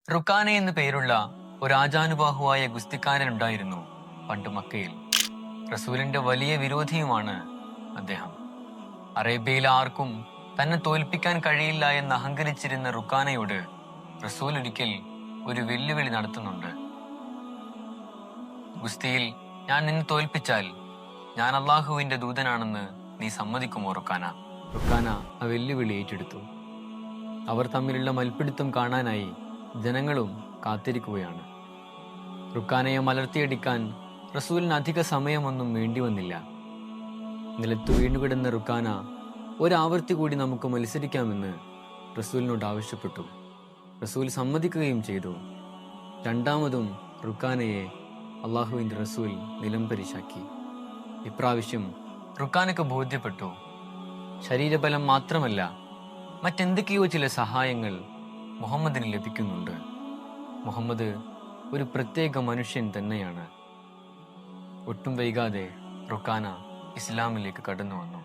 റുക്കാന എന്നു പേരുള്ള ഒരു ആജാനുബാഹുവായ ഗുസ്തിക്കാരനുണ്ടായിരുന്നു പണ്ട് മക്കയിൽ. റസൂലിന്റെ വലിയ വിരോധിയുമാണ് അദ്ദേഹം. അറേബ്യയിൽ ആർക്കും തന്നെ തോൽപ്പിക്കാൻ കഴിയില്ല എന്ന് അഹങ്കരിച്ചിരുന്ന റുക്കാനയോട് റസൂൽ ഒരിക്കൽ ഒരു വെല്ലുവിളി നടത്തുന്നുണ്ട്. ഗുസ്തിയിൽ ഞാൻ നിന്നെ തോൽപ്പിച്ചാൽ ഞാൻ അള്ളാഹുവിന്റെ ദൂതനാണെന്ന് നീ സമ്മതിക്കുമോ റുക്കാന? റുക്കാന ആ വെല്ലുവിളി ഏറ്റെടുത്തു. അവർ തമ്മിലുള്ള മൽപ്പിടുത്തം കാണാനായി ജനങ്ങളും കാത്തിരിക്കുകയാണ്. റുക്കാനയെ മലർത്തിയടിക്കാൻ റസൂലിന് അധിക സമയമൊന്നും വേണ്ടി വന്നില്ല. നിലത്തു വീണുകിടന്ന റുക്കാന ഒരാവർത്തി കൂടി നമുക്ക് മത്സരിക്കാമെന്ന് റസൂലിനോട് ആവശ്യപ്പെട്ടു. റസൂൽ സമ്മതിക്കുകയും ചെയ്തു. രണ്ടാമതും റുക്കാനയെ അള്ളാഹുവിൻ്റെ റസൂൽ നിലംപരിശാക്കി. ഇപ്രാവശ്യം റുക്കാനയ്ക്ക് ബോധ്യപ്പെട്ടു, ശരീരബലം മാത്രമല്ല മറ്റെന്തൊക്കെയോ ചില സഹായങ്ങൾ മുഹമ്മദിന് ലഭിക്കുന്നുണ്ട്. മുഹമ്മദ് ഒരു പ്രത്യേക മനുഷ്യൻ തന്നെയാണ്. ഒട്ടും വൈകാതെ റുക്കാന ഇസ്ലാമിലേക്ക് കടന്നു വന്നു.